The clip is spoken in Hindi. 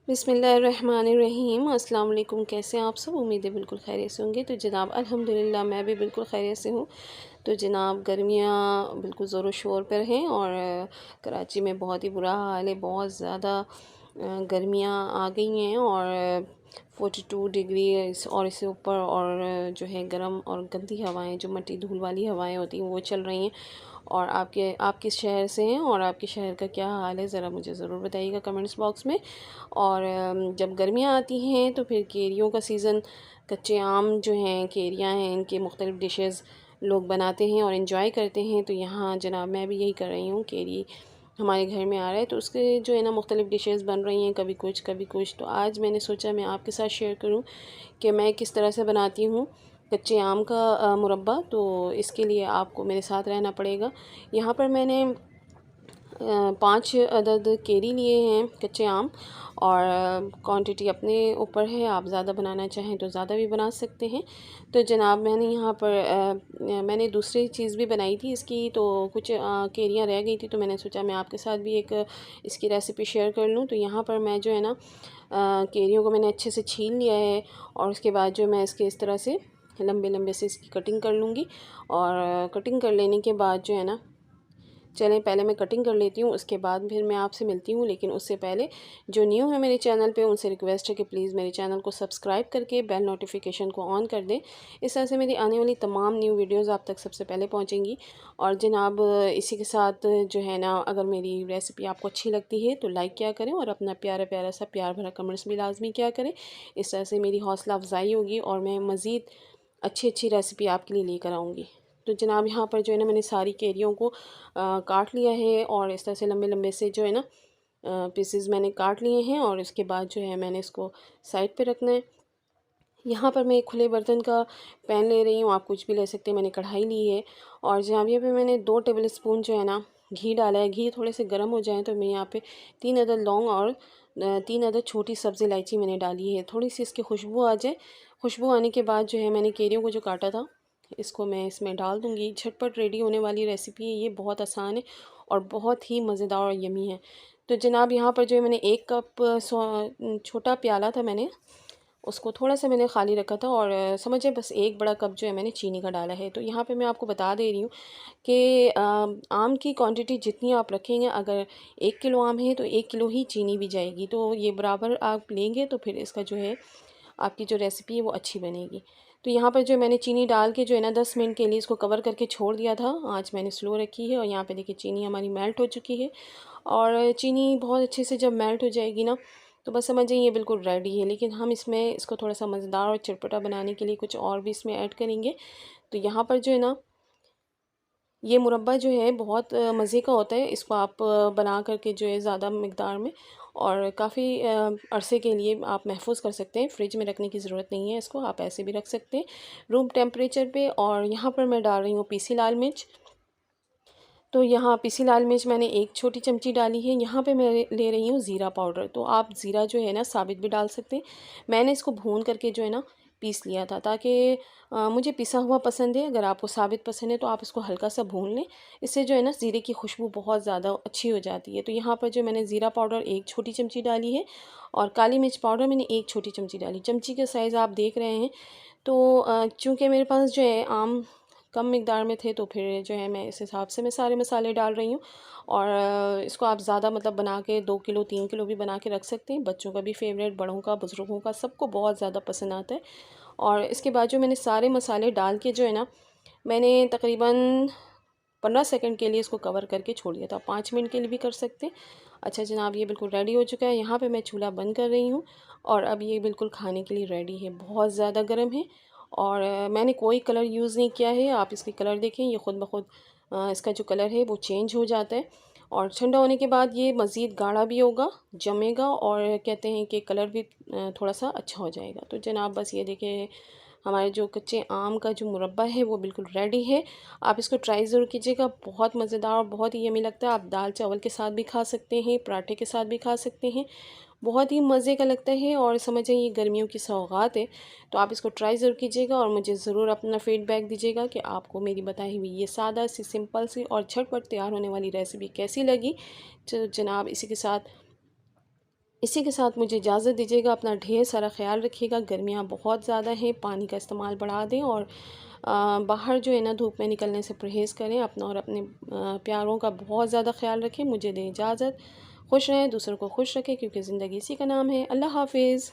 बिस्मिल्लाहिर्रहमानिर्रहीम। अस्सलाम वालेकुम। कैसे हैं आप सब? उम्मीद है बिल्कुल खैरियत से होंगे। तो जनाब अल्हम्दुलिल्लाह मैं भी बिल्कुल खैरियत से हूँ। तो जनाब गर्मियाँ बिल्कुल ज़ोरों शोर पर हैं और कराची में बहुत ही बुरा हाल है। बहुत ज़्यादा गर्मियाँ आ गई हैं और 42 डिग्री और इससे ऊपर और जो है गर्म और गंदी हवाएं, जो मट्टी धूल वाली हवाएं होती हैं, वो चल रही हैं। और आप किस शहर से हैं और आपके शहर का क्या हाल है, ज़रा मुझे ज़रूर बताइएगा कमेंट्स बॉक्स में। और जब गर्मियाँ आती हैं तो फिर केरियों का सीज़न, कच्चे आम जो हैं, केरियाँ हैं, इनके मुख्तलिफ़ डिशेस लोग बनाते हैं और इन्जॉय करते हैं। तो यहाँ जनाब मैं भी यही कर रही हूँ, केरी हमारे घर में आ रहा है तो उसके जो है ना मुख्तलिफ़ डिशेस बन रही हैं, कभी कुछ कभी कुछ। तो आज मैंने सोचा मैं आपके साथ शेयर करूँ कि मैं किस तरह से बनाती हूँ कच्चे आम का मुरब्बा। तो इसके लिए आपको मेरे साथ रहना पड़ेगा। यहाँ पर मैंने 5 अदद केरी लिए हैं कच्चे आम, और क्वांटिटी अपने ऊपर है, आप ज़्यादा बनाना चाहें तो ज़्यादा भी बना सकते हैं। तो जनाब मैंने यहाँ पर मैंने दूसरी चीज़ भी बनाई थी इसकी, तो कुछ केरियाँ रह गई थी तो मैंने सोचा मैं आपके साथ भी एक इसकी रेसिपी शेयर कर लूँ। तो यहाँ पर मैं जो है ना केरियों को मैंने अच्छे से छील लिया है और उसके बाद जो मैं इसके इस तरह से लंबे लंबे से इसकी कटिंग कर लूँगी। और कटिंग कर लेने के बाद जो है ना, चलें पहले मैं कटिंग कर लेती हूँ, उसके बाद फिर मैं आपसे मिलती हूँ। लेकिन उससे पहले जो न्यू है मेरे चैनल पे, उनसे रिक्वेस्ट है कि प्लीज़ मेरे चैनल को सब्सक्राइब करके बेल नोटिफिकेशन को ऑन कर दें। इस तरह से मेरी आने वाली तमाम न्यू वीडियोज़ आप तक सबसे पहले पहुँचेंगी। और जनाब इसी के साथ जो है ना, अगर मेरी रेसिपी आपको अच्छी लगती है तो लाइक किया करें और अपना प्यारा प्यारा सा प्यार भरा कमेंट्स भी लाजमी किया करें। इस तरह से मेरी हौसला अफजाई होगी और मैं मज़ीद अच्छी अच्छी रेसिपी आपके लिए लेकर आऊँगी। तो जनाब यहाँ पर जो है ना, मैंने सारी केरियों को काट लिया है और इस तरह से लंबे लंबे से जो है ना पीसेस मैंने काट लिए हैं। और इसके बाद जो है मैंने इसको साइड पे रखना है। यहाँ पर मैं एक खुले बर्तन का पैन ले रही हूँ, आप कुछ भी ले सकते हैं, मैंने कढ़ाई ली है। और जहाँ यहाँ पे मैंने 2 टेबल स्पून जो है ना घी डाला है। घी थोड़े से गर्म हो जाए तो मैं यहाँ पे 3 अदद लौंग और 3 अदद छोटी सब्ज़ी इलायची मैंने डाली है। थोड़ी सी इसकी खुशबू आ जाए, खुशबू आने के बाद जो है मैंने केरियों को जो काटा था इसको मैं इसमें डाल दूँगी। झटपट रेडी होने वाली रेसिपी है ये, बहुत आसान है और बहुत ही मज़ेदार और यमी है। तो जनाब यहाँ पर जो है मैंने 1 कप छोटा प्याला था, मैंने उसको थोड़ा सा मैंने खाली रखा था और समझिए बस 1 बड़ा कप जो है मैंने चीनी का डाला है। तो यहाँ पे मैं आपको बता दे रही हूँ कि आम की क्वांटिटी जितनी आप रखेंगे, अगर 1 किलो आम है तो 1 किलो ही चीनी भी जाएगी। तो ये बराबर आप लेंगे तो फिर इसका जो है आपकी जो रेसिपी है वो अच्छी बनेगी। तो यहाँ पर जो मैंने चीनी डाल के जो है ना 10 मिनट के लिए इसको कवर करके छोड़ दिया था। आँच मैंने स्लो रखी है और यहाँ पे देखिए चीनी हमारी मेल्ट हो चुकी है। और चीनी बहुत अच्छे से जब मेल्ट हो जाएगी ना, तो बस समझिए ये बिल्कुल रेडी है। लेकिन हम इसमें इसको थोड़ा सा मज़ेदार और चटपटा बनाने के लिए कुछ और भी इसमें ऐड करेंगे। तो यहाँ पर जो है ना, ये मुरब्बा जो है बहुत मज़े का होता है। इसको आप बना करके जो है ज़्यादा मिक़दार में और काफ़ी अरसे के लिए आप महफूज़ कर सकते हैं। फ्रिज में रखने की ज़रूरत नहीं है, इसको आप ऐसे भी रख सकते हैं रूम टेम्परेचर पे। और यहाँ पर मैं डाल रही हूँ पीसी लाल मिर्च। तो यहाँ पीसी लाल मिर्च मैंने 1 छोटी चमची डाली है। यहाँ पे मैं ले रही हूँ ज़ीरा पाउडर। तो आप ज़ीरा जो है ना साबित भी डाल सकते हैं। मैंने इसको भून करके जो है ना पीस लिया था, ताकि मुझे पिसा हुआ पसंद है। अगर आपको साबित पसंद है तो आप इसको हल्का सा भून लें, इससे जो है ना ज़ीरे की खुशबू बहुत ज़्यादा अच्छी हो जाती है। तो यहाँ पर जो मैंने ज़ीरा पाउडर 1 छोटी चमची डाली है और काली मिर्च पाउडर मैंने 1 छोटी चमची डाली। चमची का साइज़ आप देख रहे हैं। तो चूँकि मेरे पास जो है आम कम मिक़दार में थे तो फिर जो है मैं इस हिसाब से मैं सारे मसाले डाल रही हूँ। और इसको आप ज़्यादा मतलब बना के 2 किलो 3 किलो भी बना के रख सकते हैं। बच्चों का भी फ़ेवरेट, बड़ों का, बुज़ुर्गों का, सबको बहुत ज़्यादा पसंद आता है। और इसके बाद जो मैंने सारे मसाले डाल के जो है ना, मैंने तकरीबन 15 सेकंड के लिए इसको कवर करके छोड़ दिया था। 5 मिनट के लिए भी कर सकते हैं। अच्छा जनाब, ये बिल्कुल रेडी हो चुका है। यहाँ पे मैं चूल्हा बंद कर रही हूँ और अब ये बिल्कुल खाने के लिए रेडी है। बहुत ज़्यादा गर्म है और मैंने कोई कलर यूज़ नहीं किया है। आप इसकी कलर देखें, ये ख़ुद ब खुद इसका जो कलर है वो चेंज हो जाता है। और ठंडा होने के बाद ये मज़ीद गाढ़ा भी होगा, जमेगा और कहते हैं कि कलर भी थोड़ा सा अच्छा हो जाएगा। तो जनाब बस ये देखें, हमारे जो कच्चे आम का जो मुरब्बा है वो बिल्कुल रेडी है। आप इसको ट्राई ज़रूर कीजिएगा, बहुत मज़ेदार और बहुत ही यम्मी लगता है। आप दाल चावल के साथ भी खा सकते हैं, पराठे के साथ भी खा सकते हैं। बहुत ही मज़े का लगता है और समझिए ये गर्मियों की सौगात है। तो आप इसको ट्राई ज़रूर कीजिएगा और मुझे ज़रूर अपना फ़ीडबैक दीजिएगा कि आपको मेरी बताई हुई ये सादा सी, सिंपल सी और झटपट तैयार होने वाली रेसिपी कैसी लगी। तो जनाब इसी के साथ मुझे इजाज़त दीजिएगा। अपना ढेर सारा ख़्याल रखिएगा। गर्मियाँ बहुत ज़्यादा हैं, पानी का इस्तेमाल बढ़ा दें और बाहर जो है ना धूप में निकलने से परहेज़ करें। अपना और अपने प्यारों का बहुत ज़्यादा ख़्याल रखें। मुझे दें इजाज़त। खुश रहें, दूसरों को खुश रखें, क्योंकि ज़िंदगी इसी का नाम है। अल्लाह हाफ़िज़।